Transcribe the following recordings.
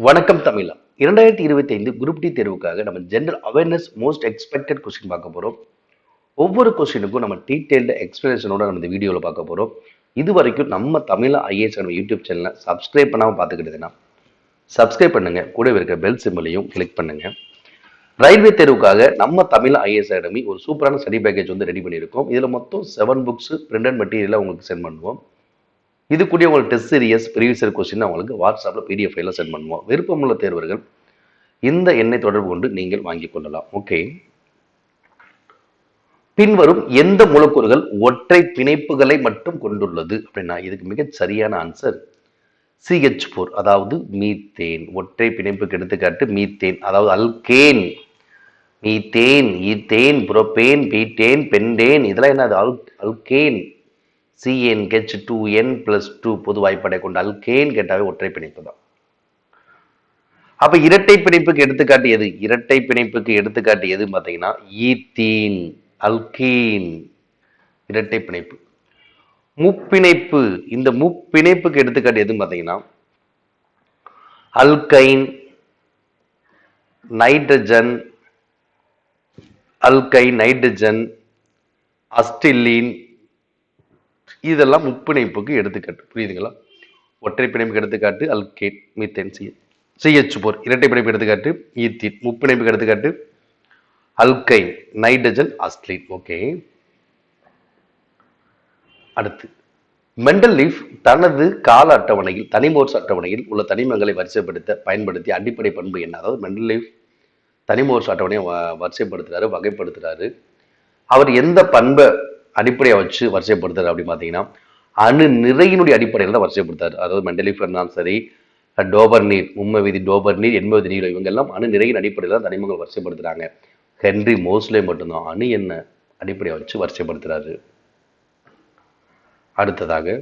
வணக்கம் தமிழா. 2025 group D தேர்வுக்காக நம்ம general awareness most expected question பார்க்க போறோம். ஒவ்வொரு கொஸ்டினுக்கும் நம்ம டீடைல்டு எக்ஸ்பிளனேஷனோட நம்ம இந்த வீடியோவில் பார்க்க போறோம். இது வரைக்கும் நம்ம தமிழா ஐஏஎஸ் யூடியூப் சேனலை சப்ஸ்கிரைப் பண்ணாமல் பார்த்துக்கிட்டதுன்னா சப்ஸ்கிரைப் பண்ணுங்க. கூடவே இருக்க பெல் சிம்பிளையும் கிளிக் பண்ணுங்க. ரயில்வே தேர்வுக்காக நம்ம தமிழ் ஐஏஎஸ் அகாடமி ஒரு சூப்பரான ஸ்டடி பேக்கேஜ் வந்து ரெடி பண்ணியிருக்கோம். இதில் மொத்தம் 7 புக்ஸ் பிரிண்டட் மெட்டீரியலை உங்களுக்கு சென்ட் பண்ணுவோம். இது கூட உங்களுக்கு டெஸ்ட் சீரியஸ் ப்ரீவியஸ் கொஸ்டின் உங்களுக்கு வாட்ஸ்அப்பில் பிடிஎஃப் ஃபைல சென்ட் பண்ணுவோம். விருப்பமுள்ள தேர்வர்கள் இந்த எண்ணை தொடர்பு கொண்டு நீங்கள் வாங்கிக் கொள்ளலாம். ஓகே, பின்வரும் எந்த மூலக்கூறுகள் ஒற்றை பிணைப்புகளை மட்டும் கொண்டுள்ளது அப்படின்னா இதுக்கு மிக சரியான ஆன்சர் CH4, அதாவது மீத்தேன். ஒற்றை பிணைப்புக்கு எடுத்துக்காட்டு மீத்தேன், அதாவது alkane. Methane, ethane, propane, butane, pentane, இதெல்லாம் என்ன? அல்கேன். CnH2n+2 பொது வாய்ப்படை கொண்ட அல்கேன் கேட்டாவே ஒற்றை பிணைப்பு தான். அப்ப இரட்டை பிணைப்புக்கு எடுத்துக்காட்டு எது? இரட்டை பிணைப்புக்கு எடுத்துக்காட்டு எது பார்த்தீங்கன்னா ஈத்தீன், அல்கீன். இரட்டை பிணைப்பு. முப்பிணைப்பு, இந்த முப்பிணைப்புக்கு எடுத்துக்காட்டு எதுன்னு பார்த்தீங்கன்னா அல்கைன், நைட்ரஜன், அல்கைன், நைட்ரஜன், அஸ்டிலீன், இதெல்லாம் முப்பிணைப்புக்கு எடுத்துக்காட்டு. புரியுதுங்களா? ஒற்றை பிணைப்புக்கு எடுத்துக்காட்டு அல்கேன், மீத்தேன், CH4. இரட்டை பிணைப்பு எடுத்துக்காட்டு ஈத்தீன். முப்பிணைப்புக்கு எடுத்துக்காட்டு அல்கைன், நைட்ரஜன், அஸ்டிலீன். ஓகே, அடுத்து மெண்டலீஃப் தனது கால அட்டவணையில் தனிமோர்ஸ் அட்டவணையில் உள்ள தனிமங்களை வரிசைப்படுத்த பயன்படுத்திய அடிப்படை பண்பு என்ன? அதாவது மெண்டலீஃப் தனிமோர்ஸ் அட்டவணையை வரிசைப்படுத்துறாரு, வகைப்படுத்துறாரு. அவர் எந்த பண்பை அடிப்படையை வச்சு வரிசைப்படுத்துறாரு அப்படின்னு பார்த்தீங்கன்னா அணு நிறையினுடைய அடிப்படையில் தான் வரிசைப்படுத்தாரு. அதாவது மெண்டலீஃப் இருந்தாலும் சரி, டோபர் நீர், மும்ம விதி டோபர் நீர், எண்பது நீர், இவங்க எல்லாம் அணு நிறையின் அடிப்படையில் தான் தனிமங்கள் வரிசைப்படுத்துறாங்க. ஹென்ரி மோஸ்லே மட்டும்தான் அணு என்ன அடிப்படையை வச்சு வரிசைப்படுத்துறாரு. அடுத்ததாக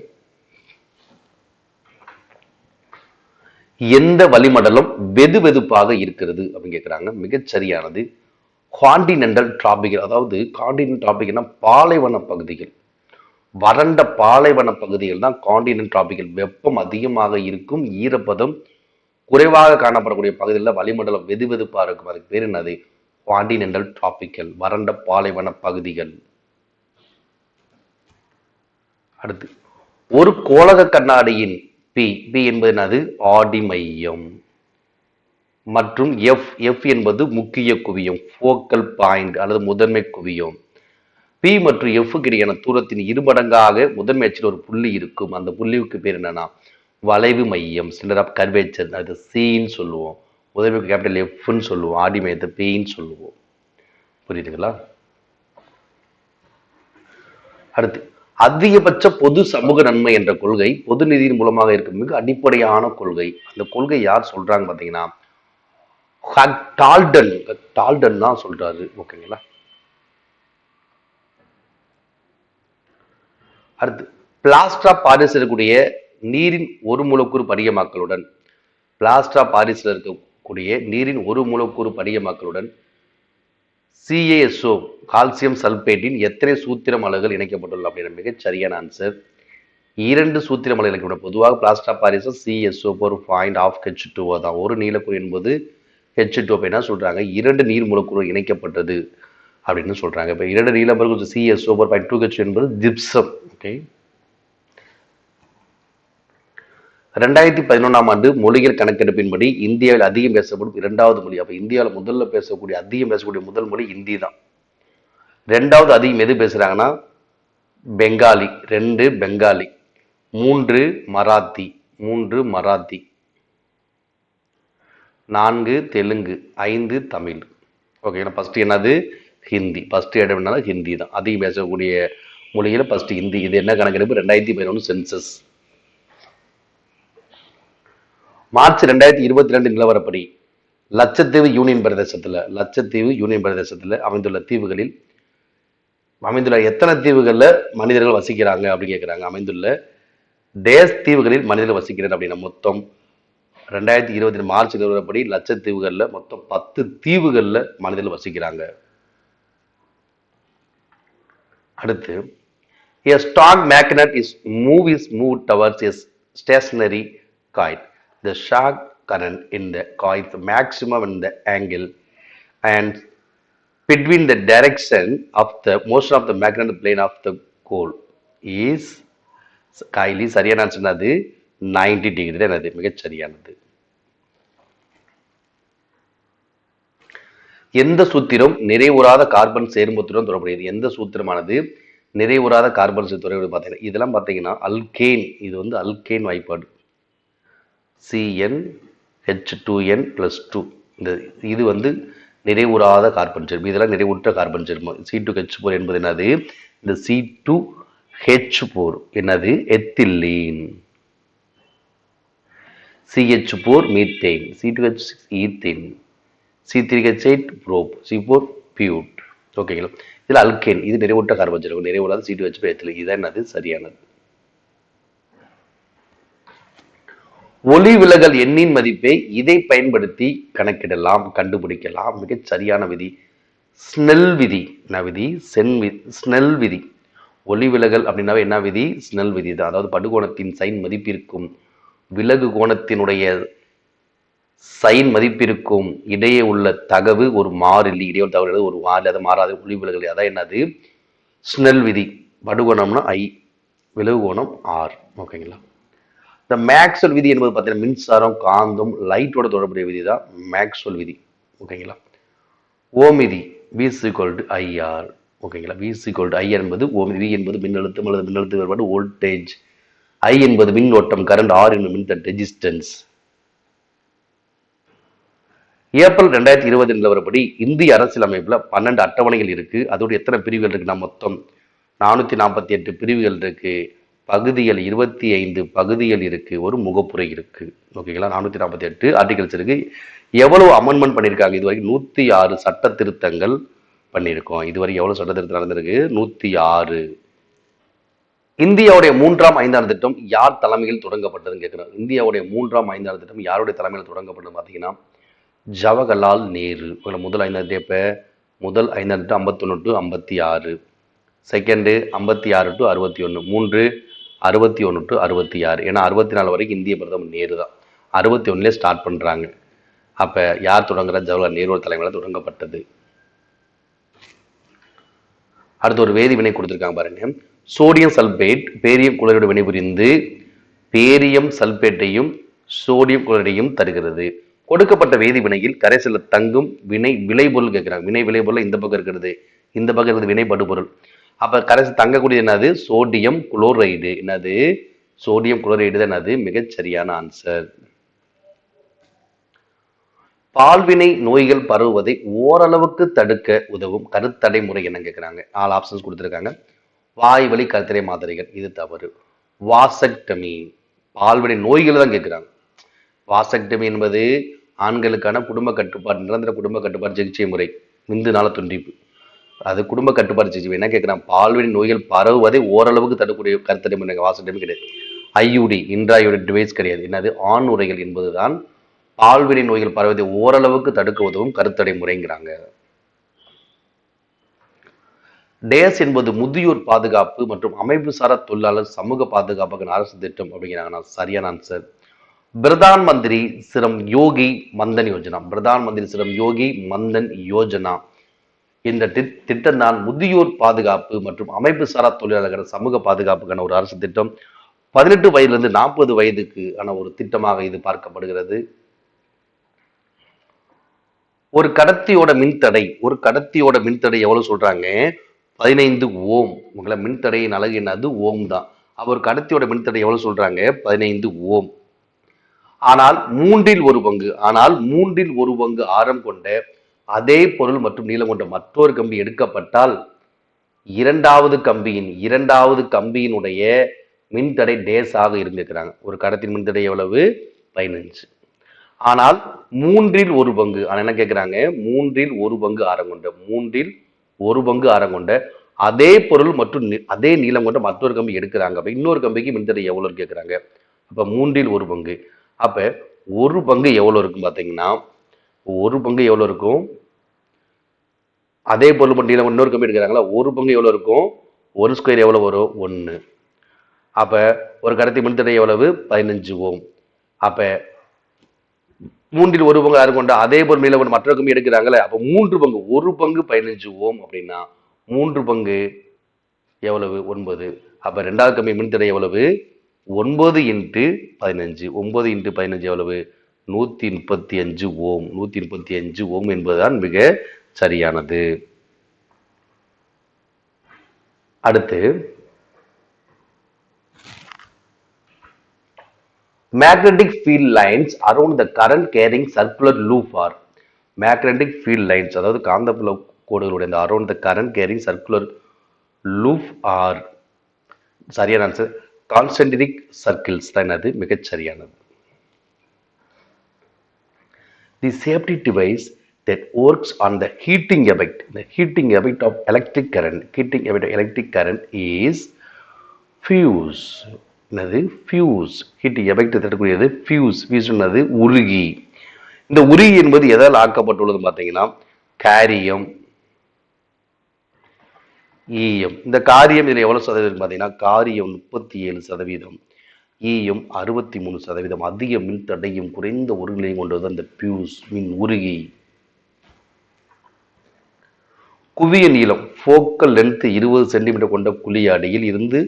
எந்த வளிமண்டலம் வெது வெதுப்பாக இருக்கிறது அப்படின்னு கேட்கிறாங்க. மிகச்சரியானது காண்டினென்டல் டிராபிக்கல். அதாவது காண்டினென்டல் டிராபிக்கல்னா பாலைவன பகுதிகள், வறண்ட பாலைவன பகுதிகள் தான் காண்டினென்டல் டிராபிக்கல். வெப்பம் அதிகமாக இருக்கும், ஈரப்பதம் குறைவாக காணப்படக்கூடிய பகுதிகளில் வளிமண்டலம் வெது வெதுப்பாக இருக்கும். அதுக்கு பேர் என்னது? காண்டினென்டல் டிராபிக்கல், வறண்ட பாலைவன பகுதிகள். அடுத்து ஒரு கோளக கண்ணாடியின் பி என்பது என்னது? ஆடி மையம். மற்றும் எஃப் என்பது முக்கிய குவியம், ஃபோக்கல் பாயிண்ட் அல்லது முதன்மை குவியம். பி மற்றும் எஃப்க்கு இடையான தூரத்தின் இருமடங்காக முதன்மை அச்சில் ஒரு புள்ளி இருக்கும். அந்த புள்ளிக்கு பேர் என்னன்னா வளைவு மையம், சென்டர் ஆஃப் கர்வேச்சர். அது சின்னு சொல்லுவோம். முதன்மைக்கு கேபிட்டல் எஃப்னு சொல்லுவோம், ஆடி மையத்தை பின்னு சொல்லுவோம். புரியுதுங்களா? அடுத்து அதிகபட்ச பொது சமூக நன்மை என்ற கொள்கை பொது நிதியின் மூலமாக இருக்கும் மிக அடிப்படையான கொள்கை. அந்த கொள்கை யார் சொல்றாங்க பார்த்தீங்கன்னா டால்டன் தான் சொல்றாரு. ஓகேங்களா? அடுத்து பிளாஸ்டர் ஆஃப் பாரிஸில் இருக்கக்கூடிய நீரின் ஒரு மூலக்கூறு படிகமாக்கலுடன் பிளாஸ்டர் ஆஃப் பாரிஸில் இருக்கக்கூடிய நீரின் ஒரு மூலக்கூறு படிகமாக்கலுடன் CaSO கால்சியம் சல்பேட்டின் எத்தனை சூத்திரம் அலகுகள் இணைக்கப்பட்டுள்ளது அப்படின்ற மிகச் சரியான ஆன்சர் 2 சூத்திரம் அலகுகள் இணைக்கப்படும். பொதுவாக பிளாஸ்டர் ஆஃப் பாரிஸ் CaSO4.2 தான். ஒரு நீலக்குறி என்பது H2O. என்ன சொல்றாங்க? 2 நீர் மூலக்கூறு இணைக்கப்பட்டது அப்படின்னு சொல்றாங்க. இப்போ 2 நீல CaSO4.2H என்பது ஜிப்சம். ஓகே, 2011ஆம் ஆண்டு மொழிகள் கணக்கெடுப்பின்படி இந்தியாவில் அதிகம் பேசப்படும் 2வது மொழி. அப்ப இந்தியாவில் முதல்ல பேசக்கூடிய அதிகம் பேசக்கூடிய முதல் மொழி இந்தி தான். 2வது அதிகம் எது பேசுறாங்கன்னா பெங்காலி, 2 பெங்காலி, 3 மராத்தி, 4 தெலுங்கு, 5 தமிழ். ஓகே, ஃபர்ஸ்ட் என்னது? ஹிந்தி. ஃபர்ஸ்ட் இடம் என்னன்னா ஹிந்தி தான். அதிகம் பேசக்கூடிய மொழியில ஃபர்ஸ்ட் ஹிந்தி. இது என்ன கணக்கெடுப்பு? 2011 சென்சஸ். மார்ச் 2022 நிலவரப்படி லட்சத்தீவு யூனியன் பிரதேசத்துல அமைந்துள்ள தீவுகளில் அமைந்துள்ள எத்தனை தீவுகள்ல மனிதர்கள் வசிக்கிறாங்க அப்படின்னு கேட்கிறாங்க. அமைந்துள்ள டேஸ் தீவுகளில் மனிதர்கள் வசிக்கிறார் அப்படின்னா மொத்தம் 2020 மார்ச் நிலவரப்படி லட்சத்தீவுகள்ல மொத்தம் 10 தீவுகள்ல மனிதர்கள் வசிக்கிறாங்க. அடுத்து a strong magnet is moved towards a stationary coil. The current in the coil, the maximum in the angle, and between the direction of the motion of the magnetic plane of the coil is காயிலி சரியான answer அது 90 degree தான் அது மிகச் சரியானது. எந்த சூத்திரம் நிறைவுறாத carbon சேர்மத்துடன் தொடர்புடையது? எந்த சூத்திரமானது நிறைவுறாத கார்பன் சேர்மத்துடன் பார்த்தீங்கன்னா இதெல்லாம் பார்த்தீங்கன்னா அல்கேன். இது வந்து அல்கேன் வாய்ப்பாடு CnH2n+2. இது வந்து நிறைவுறாத கார்பன் சேர்மம். இதெல்லாம் நிறைவுற்ற கார்பன் சேர்மம். C2H4 என்பது என்னது? இந்த C2H4 என்னது? Ethylene. CH4 methane, C2H6 ethane, C3H8 probe, C4 பியூட். ஓகேங்களா? இதில் அல்கேன், இது நிறைவுற்ற கார்பன் சேர்மம். நிறைவுறாத C2H4 எத்திலீன். இதுதான் என்னது? சரியானது. ஒளி விலகல் எண்ணின் மதிப்பை இதை பயன்படுத்தி கணக்கிடலாம், கண்டுபிடிக்கலாம். மிகச் சரியான விதி ஸ்னெல் விதி. என்ன விதி? ஸ்னெல் விதி. ஒளி விலகல் அப்படின்னாவே என்ன விதி? ஸ்னெல் விதி தான். அதாவது படுகோணத்தின் சைன் மதிப்பிற்கும் விலகு கோணத்தினுடைய சைன் மதிப்பிற்கும் இடையே உள்ள தகவு ஒரு மாறிலி. இடையே உள்ள தகவல் ஒரு மாறிலி, அதை மாறாத ஒளி விலகல். அதான் என்னது? ஸ்னெல் விதி. படுகோணம்னா I, விலகு கோணம் R. ஓகேங்களா? இந்த மேக்ஸ்வெல் விதி என்பது பார்த்தீங்கன்னா மின்சாரம், காந்தம், லைட்டோட தொடர்புடைய விதி தான் மேக்ஸ்வெல் விதி. ஓகேங்களா? ஓம் விதி V = IR. ஓகேங்களா? V = I என்பது ஓம். V என்பது மின்னழுத்தம் அல்லது மின்னழுத்த வேறுபாடு வோல்டேஜ். I என்பது மின்னோட்டம் கரண்ட், R என்பது மின்தடை ரெசிஸ்டன்ஸ். ஏப்ரல் 2020 நிலவரப்படி இந்திய அரசியலமைப்புல 12 அட்டவணைகள் இருக்கு. அதோட எத்தனை பிரிவுகள் இருக்குன்னா மொத்தம் 448 பிரிவுகள் இருக்கு. பகுதிகள் 25 பகுதிகள் இருக்கு. ஒரு முகப்புரை இருக்கு. ஓகேங்களா? 448 ஆர்டிகல்ஸ் இருக்கு. எவ்வளவு அமெண்ட்மெண்ட் பண்ணியிருக்காங்க? இதுவரைக்கும் 106 சட்ட திருத்தங்கள் பண்ணியிருக்கோம். இதுவரை எவ்வளவு சட்ட திருத்தம் நடந்திருக்கு? 106. இந்தியாவுடைய 3ஆம் 5ஆம் திட்டம் யார் தலைமையில் தொடங்கப்பட்டதுன்னு கேட்கிறோம். இந்தியாவுடைய 3ஆம் 5ஆம் திட்டம் யாருடைய தலைமையில் தொடங்கப்பட்டது பார்த்தீங்கன்னா ஜவஹர்லால் நேரு. முதல் 5ஆம் திட்டம் எப்ப? முதல் 5ஆம் திட்டம் 51 to 56, செகண்டு 56 to 61, 3 61 to 66. ஏன்னா 64 வரைக்கும் இந்திய பிரதமர் நேரு தான். 61 ஸ்டார்ட் பண்றாங்க. அப்ப யார் தொடங்குற? ஜவஹர்லால் நேரு தலைமையில் தொடங்கப்பட்டது. அடுத்து ஒரு வேதி வினை கொடுத்திருக்காங்க பாருங்க. சோடியம் சல்பேட் பேரியம் குளோரைடு வினைபுரிந்து பேரியம் சல்பேட்டையும் சோடியம் குளோரைடையும் தருகிறது. கொடுக்கப்பட்ட வேதி வினையில் கரைசல தங்கும் வினை விளைபொருள் கேட்கிறாங்க. வினை விளைபொருள் இந்த பக்கம் இருக்கிறது, இந்த பக்கம் இருக்கிறது வினை படுபொருள். அப்ப கரைசல் தங்கக்கூடிய என்னது? Sodium chloride. என்னது? சோடியம் குளோரைடு தான் என்னது? மிகச் சரியான ஆன்சர். பால்வினை நோய்கள் பரவுவதை ஓரளவுக்கு தடுக்க உதவும் கருத்தடை முறை என்ன கேட்கிறாங்க. 4 ஆப்ஷன்ஸ் கொடுத்திருக்காங்க. வாய் வழி கருத்தடை மாத்திரைகள், இது தவறு. வாசக்டமி, பால்வினை நோய்கள் தான் கேட்கிறாங்க. வாசக்டமி என்பது ஆண்களுக்கான குடும்ப கட்டுப்பாடு, நிரந்தர குடும்ப கட்டுப்பாடு சிகிச்சை முறை, விந்துநாள துண்டிப்பு. அது குடும்ப கட்டுப்பாடு சிகிச்சை. என்ன கேட்கிறாங்க? பால்வினை நோய்கள் பரவுவதை ஓரளவுக்கு தடுக்கக்கூடிய கருத்தடை முறை. வாசக்டமி கிடையாது. IUD இன்ட்ராயுடி டிவைஸ் கிடையாது. என்னது? ஆண் உரைகள் என்பதுதான் பால்வினை நோய்கள் பரவுவதை ஓரளவுக்கு தடுக்க உதவும் கருத்தடை முறைங்கிறாங்க. டேஸ் என்பது முதியோர் பாதுகாப்பு மற்றும் அமைப்புசாரா தொழிலாளர் சமூக பாதுகாப்புக்கு அரசு திட்டம் அப்படிங்கிறாங்க. சரியான ஆன்சர். பிரதான் மந்திரி சிரம் யோகி மந்தன் யோஜனா. பிரதான் மந்திரி சிரம் யோகி மந்தன் யோஜனா இந்த திட்டம் தான் முதியோர் பாதுகாப்பு மற்றும் அமைப்புசாரா தொழிலாளர்கள் சமூக பாதுகாப்புக்கான ஒரு அரசு திட்டம். 18 வயதிலிருந்து 40 வயதுக்கு ஆன ஒரு திட்டமாக இது பார்க்கப்படுகிறது. ஒரு கடத்தியோட மின்தடை எவ்வளவு சொல்றாங்க? 15 ஓம். உங்களை மின்தடையின் அழகு என்னது? ஓம் தான். அப்ப ஒரு கடத்தியோட மின்தடை எவ்வளவு சொல்றாங்க? 15 ஓம். ஆனால் மூன்றில் ஒரு பங்கு ஆரம் கொண்ட அதே பொருள் மற்றும் நீளம் கொண்ட மற்றொரு கம்பி எடுக்கப்பட்டால் இரண்டாவது கம்பியினுடைய மின்தடை டேஸாக இருந்திருக்கிறாங்க. ஒரு கடத்தின் மின்தடை எவ்வளவு? 15. ஆனால் மூன்றில் ஒரு பங்கு என்ன கேட்கிறாங்க? மூன்றில் ஒரு பங்கு ஆரம் கொண்ட அதே பொருள் மற்றும் அதே நீளம் கொண்ட மற்றொரு கம்பி எடுக்கிறாங்க. அப்ப இன்னொரு கம்பிக்கு மின்தடை எவ்வளவு கேட்கிறாங்க? அப்ப மூன்றில் ஒரு பங்கு. அப்ப ஒரு பங்கு எவ்வளவு இருக்கும் பாத்தீங்கன்னா, ஒரு பங்கு எவ்வளவு இருக்கும்? அதே பொருள் மட்டும் நீளம் இன்னொரு கம்பி எடுக்கிறாங்களா? ஒரு பங்கு எவ்வளவு இருக்கும்? ஒரு ஸ்கொயர் எவ்வளவு வரும்? 1. அப்ப ஒரு கடத்தி மின்தடை எவ்வளவு? 15 ஓம். அப்ப மூன்றில் ஒரு பங்கு யாரு கொண்ட அதே பொறுமையில கொண்டு மற்றொரு கம்பி எடுக்கிறாங்களே, அப்ப 3 பங்கு, ஒரு பங்கு 15 ஓம் அப்படின்னா 3 பங்கு எவ்வளவு 9. அப்ப 2வது கம்பி மின்தடை எவ்வளவு 9 இன்ட்டு 15. 9 இன்ட்டு 15 எவ்வளவு 135 ஓம். 135 ஓம் என்பதுதான் மிக சரியானது. அடுத்து magnetic field lines around the current carrying circular loop are magnetic field lines, அதாவது காந்தப்புல கோடுகளுடைய இந்த around the current carrying circular loop are சரியான ஆன்சர் concentric circles தான் அது மிகச் சரியானது. The safety device that works on the heating effect of electric current is fuse. என்னது fuse. Heating effect தரக்கூடியது ஃபியூஸ். ஃபியூஸ் என்னது உருகி. இந்த உருகி என்பது எதால் ஆக்கப்பட்டுள்ளது பார்த்தீங்கன்னா காரியம், ஈயம். இந்த காரியம் இதில் எவ்வளவு சதவீதம் பார்த்தீங்கன்னா காரியம் 37%, ஈயம் 63%. அதிக மின் தடையும் குறைந்த உருகலையும் கொண்டது அந்த பியூஸ் மின் உருகி. குவிய நீளம் ஃபோக்கல் லென்த் 20 சென்டிமீட்டர் கொண்ட குழியாடியில் இருந்து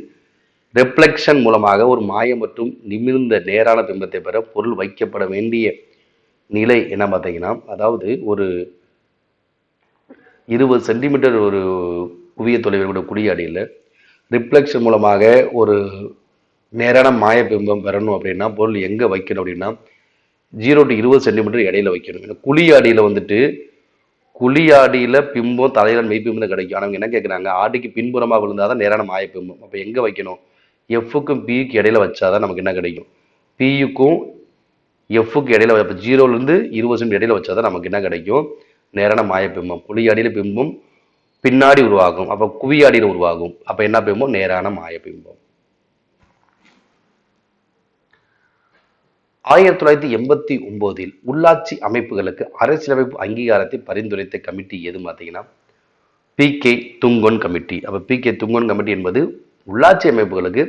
ரெப்ளெக்ஷன் மூலமாக ஒரு மாய மற்றும் நிமிர்ந்த நேரான பிம்பத்தை பெற பொருள் வைக்கப்பட வேண்டிய நிலை என்ன பார்த்தீங்கன்னா, அதாவது ஒரு 20 சென்டிமீட்டர் ஒரு குவிய தொலைவில் கூட குழியாடியில் ரிப்ளெக்ஷன் மூலமாக ஒரு நேரான மாய பிம்பம் பெறணும் அப்படின்னா பொருள் எங்கே வைக்கணும் அப்படின்னா 0 to 20 சென்டிமீட்டர் இடையில வைக்கணும். குழியாடியில் வந்துட்டு குழியாடியில் பிம்பம் தலையில மெய்பிம்பம் கிடைக்கும். ஆனால் என்ன கேட்குறாங்க, ஆடிக்கு பின்புறமாக விழுந்தாதான் நேரான மாய பிம்பம். அப்போ எங்கே வைக்கணும், எஃப்க்கும் பிக்கு இடையில வச்சாதான் நமக்கு என்ன கிடைக்கும், பியுக்கும் எஃப்க்கு இடையில 0லேருந்து 20 சென்டிமீட்டர் இடையில வச்சாதான் நமக்கு என்ன கிடைக்கும், நேரான மாய பிம்பம். குழியாடியில் பிம்பம் பின்னாடி உருவாகும், அப்போ குவியாடியில் உருவாகும். அப்போ என்ன பிம்பம், நேரான மாய பிம்பம். 1989 உள்ளாட்சி அமைப்புகளுக்கு அரசியலமைப்பு அங்கீகாரத்தை பரிந்துரைத்த கமிட்டி எது பார்த்தீங்கன்னா பி.கே. துங்கன் கமிட்டி. அப்போ பி.கே. துங்கன் கமிட்டி என்பது உள்ளாட்சி அமைப்புகளுக்கு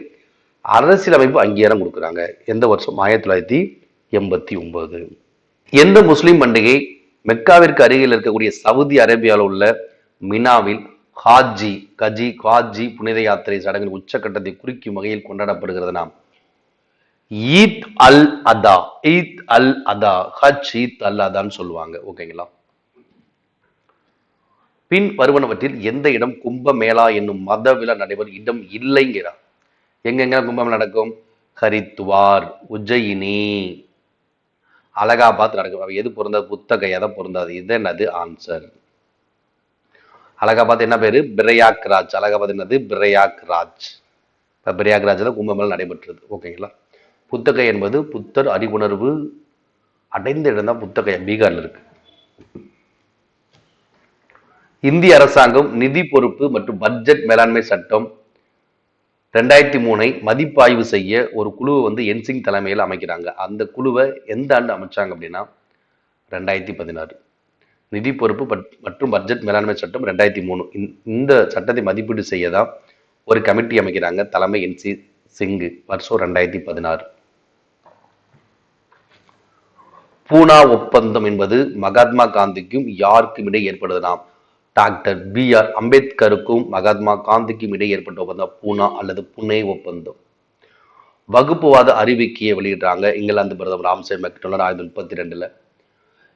அரசியலமைப்பு அங்கீகாரம் கொடுக்குறாங்க. எந்த வருஷம், 1989. எந்த முஸ்லிம் பண்டிகை மெக்காவிற்கு அருகில் இருக்கக்கூடிய சவுதி அரேபியாவில் உள்ள மினாவில் ஹாஜி புனித யாத்திரை சடங்கின் உச்சக்கட்டத்தை குறிக்கும் வகையில் கொண்டாடப்படுகிறதுனா ஈத் அல் அதா. ஹஜ் ஈத் அல் அதான்னு சொல்லுவாங்க. ஓகேங்களா. பின் வருவனவற்றில் எந்த இடம் கும்பமேளா என்னும் மத விழா நடைபெறும் இடம் இல்லைங்கிறார். எங்கெங்க கும்பமேளா நடக்கும், ஹரித்துவார், உஜ்ஜயினி, அலகாபாத் நடக்கும். எது பொருந்தாது, புத்தகையா தான் பொருந்தாது. இது என்னது ஆன்சர். அலகாபாத் என்ன பேரு, பிரயாக்ராஜ். அலகாபாத் என்னது, பிரயாக்ராஜ். பிரயாக்ராஜ்ல கும்பமேளா நடைபெற்றது. ஓகேங்களா. புத்தகை என்பது புத்தர் அறிவுணர்வு அடைந்த இடம் தான் புத்தகையா, பீகார்ல இருக்கு. இந்திய அரசாங்கம் நிதி பொறுப்பு மற்றும் பட்ஜெட் மேலாண்மை சட்டம் 2003 மதிப்பாய்வு செய்ய ஒரு குழுவை என்சிங் தலைமையில் அமைக்கிறாங்க. அந்த குழுவை எந்த ஆண்டு அமைச்சாங்க அப்படின்னா 2016. நிதி பொறுப்பு மற்றும் பட்ஜெட் மேலாண்மை சட்டம் 2003. இந்த சட்டத்தை மதிப்பீடு செய்யதான் ஒரு கமிட்டி அமைக்கிறாங்க. தலைமை என்சி சிங். வருஷம் 2016. பூனா ஒப்பந்தம் என்பது மகாத்மா காந்திக்கும் யாருக்கும் இடையே ஏற்படுதுனா டாக்டர் பி.ஆர். அம்பேத்கருக்கும் மகாத்மா காந்திக்கும் இடையே ஏற்பட்ட ஒப்பந்தம் பூனா அல்லது புனே ஒப்பந்தம். வகுப்புவாத அறிவிக்கையை வெளியிடுறாங்க இங்கிலாந்து பிரதமர் ராம்சே மெக்டொனால்ட் 1932.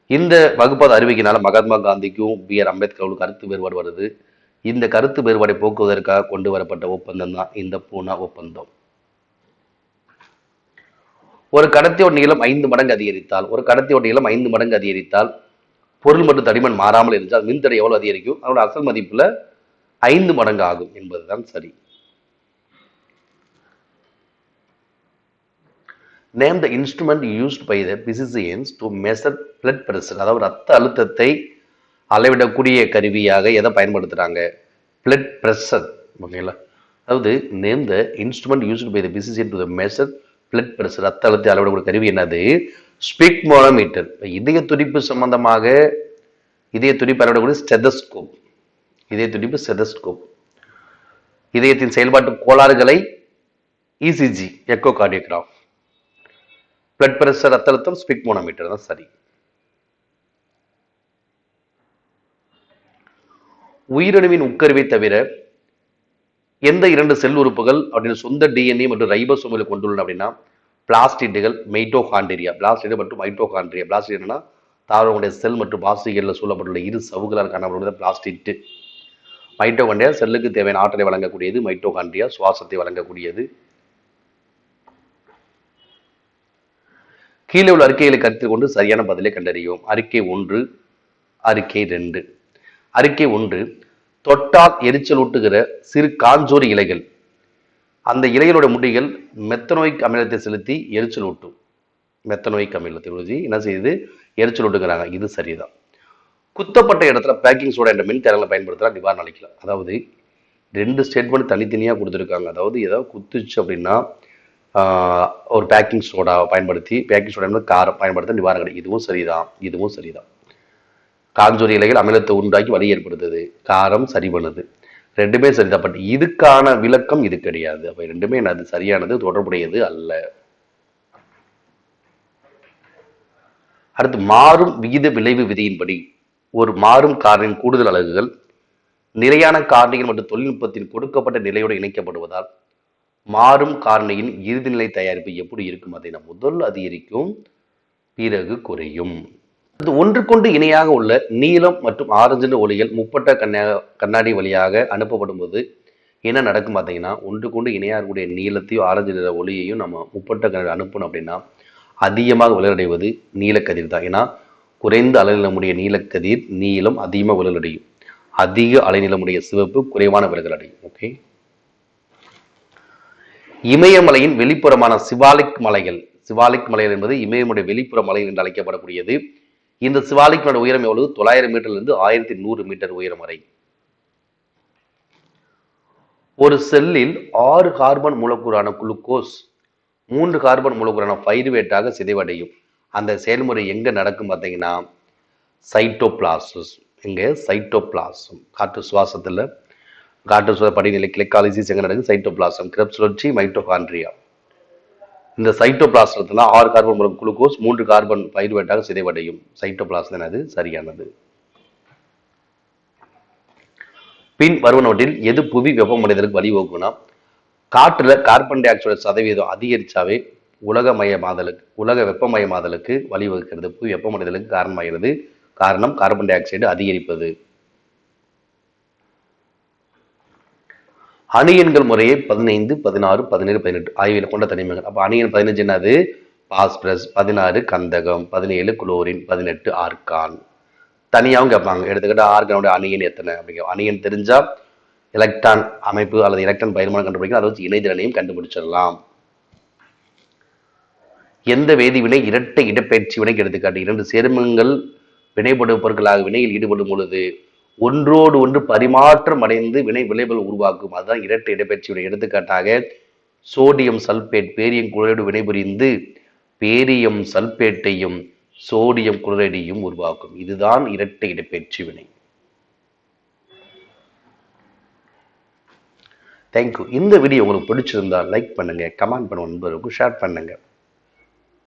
இந்த வகுப்புவாத அறிவிக்கையினால மகாத்மா காந்திக்கும் பி.ஆர். அம்பேத்கருக்கும் கருத்து வேறுபாடு வருது. இந்த கருத்து வேறுபாடை போக்குவதற்காக கொண்டு வரப்பட்ட ஒப்பந்தம் தான் இந்த பூனா ஒப்பந்தம். ஒரு கடத்தியோட நீளம் 5 மடங்கு அதிகரித்தால் பொருள் மற்றும் தடிமன் மாறாமல் இருந்தால் மின்தடை எவ்வளவு அதிகரிக்கும், அதோட அசல் மதிப்புல 5 மடங்கு ஆகும் என்பதுதான் சரி. Name the instrument used by the physicians to measure blood pressure. அதாவது ரத்த அழுத்தத்தை அளவிடக்கூடிய கருவியாக எதை பயன்படுத்துறாங்க, blood pressure. ஓகேங்களா. அதாவது name the instrument used by the physician to measure blood pressure. ரத்த அழுத்தத்தை அளவிடக்கூடிய கருவி என்னது, ஸ்பிக்மோனோமீட்டர். இதய துடிப்பு சம்பந்தமாக இதய துடிப்பு அளவிடக்கூடிய ஸ்டெதஸ்கோப். இதயத்தின் செயல்பாட்டு கோளாறுகளை ECG, echo cardiograph. Blood pressure, ரத்த அழுத்தம், ஸ்பிக்மோனோமீட்டர் தான் சரி. உயிரணுவின் உட்கருவை தவிர எந்த 2 செல் உறுப்புகள் அப்படின்னு சொந்த டிஎன்ஏ மற்றும் ரைபோசோம்களை கொண்டுள்ளன அப்படின்னா பிளாஸ்டிட்டுகள், மைட்டோகாண்ட்ரியா. பிளாஸ்டிட் மற்றும் மைட்டோகாண்ட்ரியா. பிளாஸ்டிட் என்னன்னா தாவரங்களுடைய செல் மற்றும் பாசிகளில் சூழப்பட்டுள்ள இரு சவ்வுகளால் காணப்படுவது பிளாஸ்டிட். மைட்டோகாண்ட்ரியா செல்லுக்கு தேவையான ஆற்றலை வழங்கக்கூடியது. மைட்டோகாண்ட்ரியா சுவாசத்தை வழங்கக்கூடியது. கீழே உள்ள அறிக்கைகளை கருத்தில் கொண்டு சரியான பதிலை கண்டறியும். அறிக்கை 1, அறிக்கை 2. அறிக்கை 1, தொட்டால் எரிச்சலூட்டுகிற சிறு காஞ்சோரி இலைகள். அந்த இலைகளோட முடிகள் மெத்தனோயிக் அமிலத்தை செலுத்தி எரிச்சலூட்டும். மெத்தனோயிக் அமிலத்தை என்ன செய்யுது? எரிச்சலூட்டுங்கிறாங்க. இது சரிதான். குத்தப்பட்ட இடத்துல பேக்கிங் சோடா என்ற மின் தரங்களை பயன்படுத்தலாம், நிவாரணம் அளிக்கலாம். அதாவது 2 ஸ்டேட்மெண்ட் தனித்தனியாக கொடுத்துருக்காங்க. அதாவது ஏதாவது குத்துச்சு அப்படின்னா ஒரு பேக்கிங் சோடா பயன்படுத்தி, பேக்கிங் சோடா என்பது காரம் பயன்படுத்த நிவாரணம் கிடைக்கும். இதுவும் சரிதான், இதுவும் சரிதான். காஞ்சோரி இலைகள் அமிலத்தை உண்டாக்கி வலி ஏற்படுத்துது, காரம் சரி பண்ணுது. ரெண்டுமே சரிதான். பட் இதுக்கான விளக்கம் இது கிடையாது. அப்ப ரெண்டுமே அது சரியானது, தொடர்புடையது அல்ல. அடுத்து, மாறும் விகித விளைவு விதியின்படி ஒரு மாறும் காரணியின் கூடுதல் அலகுகள் நிலையான காரணிகள் மற்றும் தொழில்நுட்பத்தின் கொடுக்கப்பட்ட நிலையோடு இணைக்கப்படுவதால் மாறும் காரணியின் இறுதிநிலை தயாரிப்பு எப்படி இருக்கும்? அதை நாம் முதல் அதிகரிக்கும், பிறகு குறையும். அது ஒன்றுக்கொண்டு இணையாக உள்ள நீலம் மற்றும் ஆரஞ்சு ஒளிகள் முப்பட்ட கண்ணாடி வழியாக அனுப்பப்படும் போது என்ன நடக்கும் பார்த்தீங்கன்னா, ஒன்றுக்கொண்டு இணையாக இருக்கக்கூடிய நீலத்தையும் ஆரஞ்சு நிற ஒளியையும் நம்ம முப்பட்ட கண்ணாடி அனுப்பணும் அப்படின்னா அதிகமாக விலகடைவது நீலக்கதிர் தான். ஏன்னா குறைந்த அலைநிலமுடைய நீலக்கதிர் நீலம் அதிகமாக விலகடையும், அதிக அலைநிலமுடைய சிவப்பு குறைவான விலகல் அடையும். ஓகே. இமயமலையின் வெளிப்புறமான சிவாலிக் மலைகள். சிவாலிக் மலைகள் என்பது இமயமுடைய வெளிப்புற மலை என்று அழைக்கப்படக்கூடியது. இந்த சிவாலிக் மலை உயரம் எவ்வளவு? 900 மீட்டர்லிருந்து 1100 மீட்டர் உயரம் வரை. ஒரு செல்லில் 6 கார்பன் மூலக்கூறான குளுக்கோஸ் 3 கார்பன் மூலக்கூறான பைருவேட்டாக சிதைவடையும். அந்த செயல்முறை எங்க நடக்கும் பார்த்தீங்கன்னா சைட்டோபிளாசஸ். எங்க? சைட்டோபிளாசம். காற்று சுவாசத்துல காற்று சுவாச படிநிலை கிளைக்காலிசிஸ் எங்க நடக்குது? சைட்டோபிளாசம். கிரெப்ஸ் சுழற்சி, மைட்டோகாண்ட்ரியா. இந்த சைட்டோபிளாசத்துல 6 கார்பன் மூலம் குளுக்கோஸ் 3 கார்பன் பைருவேட்டாக சிதைவடையும். சைட்டோபிளாசம் அது சரியானது. பின் வருவனவற்றில் எது புவி வெப்பமடைதலுக்கு வழிவகுக்கும்னா, காற்றுல கார்பன் டை ஆக்சைடு சதவீதம் அதிகரிச்சாவே உலக வெப்பமயமாதலுக்கு வழிவகுக்கிறது. புவி வெப்பமடைதலுக்கு காரணமாகிறது. காரணம் கார்பன் டை ஆக்சைடு அதிகரிப்பது. அணு எண்கள் முறையே 15, 16, 17, 18 ஆய்வில் கொண்ட தனிமங்கள். அப்ப அணு எண் 15 என்னது? பாஸ்பரஸ், 16 கந்தகம், 17 குளோரின், 18 ஆர்கான். தனியாகவும் கேட்பாங்க. எடுத்துக்கிட்ட ஆர்கானோட அணு எண் எத்தனை அப்படிங்க. அணு எண் தெரிஞ்சா எலக்ட்ரான் அமைப்பு அல்லது எலக்ட்ரான் பரிமாணம் கண்டுபிடிக்கலாம். அதை வச்சு இணைதிறனையும் கண்டுபிடிச்சிடலாம். எந்த வேதிவினை இரட்டை இடப்பெயர்ச்சி வினைக்கு எடுத்துக்காட்டு? 2 சேர்மங்கள் வினைப்படும் பொருட்களாக வினையில் ஈடுபடும் பொழுது ஒன்றோடு ஒன்று பரிமாற்றம் அடைந்து வினை விளைவுகள் உருவாக்கும். அதுதான் இரட்டை இடப்பெயர்ச்சி வினை. எடுத்துக்காட்டாக சோடியம் சல்பேட் பேரியம் குளோரைடு வினைபுரிந்து பேரியம் சல்பேட்டையும் சோடியம் குளோரைடையும் உருவாக்கும். இதுதான் இரட்டை இடப்பெயர்ச்சி வினை. தேங்க்யூ. இந்த வீடியோ உங்களுக்கு பிடிச்சிருந்தா லைக் பண்ணுங்க, கமெண்ட் பண்ணுங்க, நண்பர்களுக்கு ஷேர் பண்ணுங்க.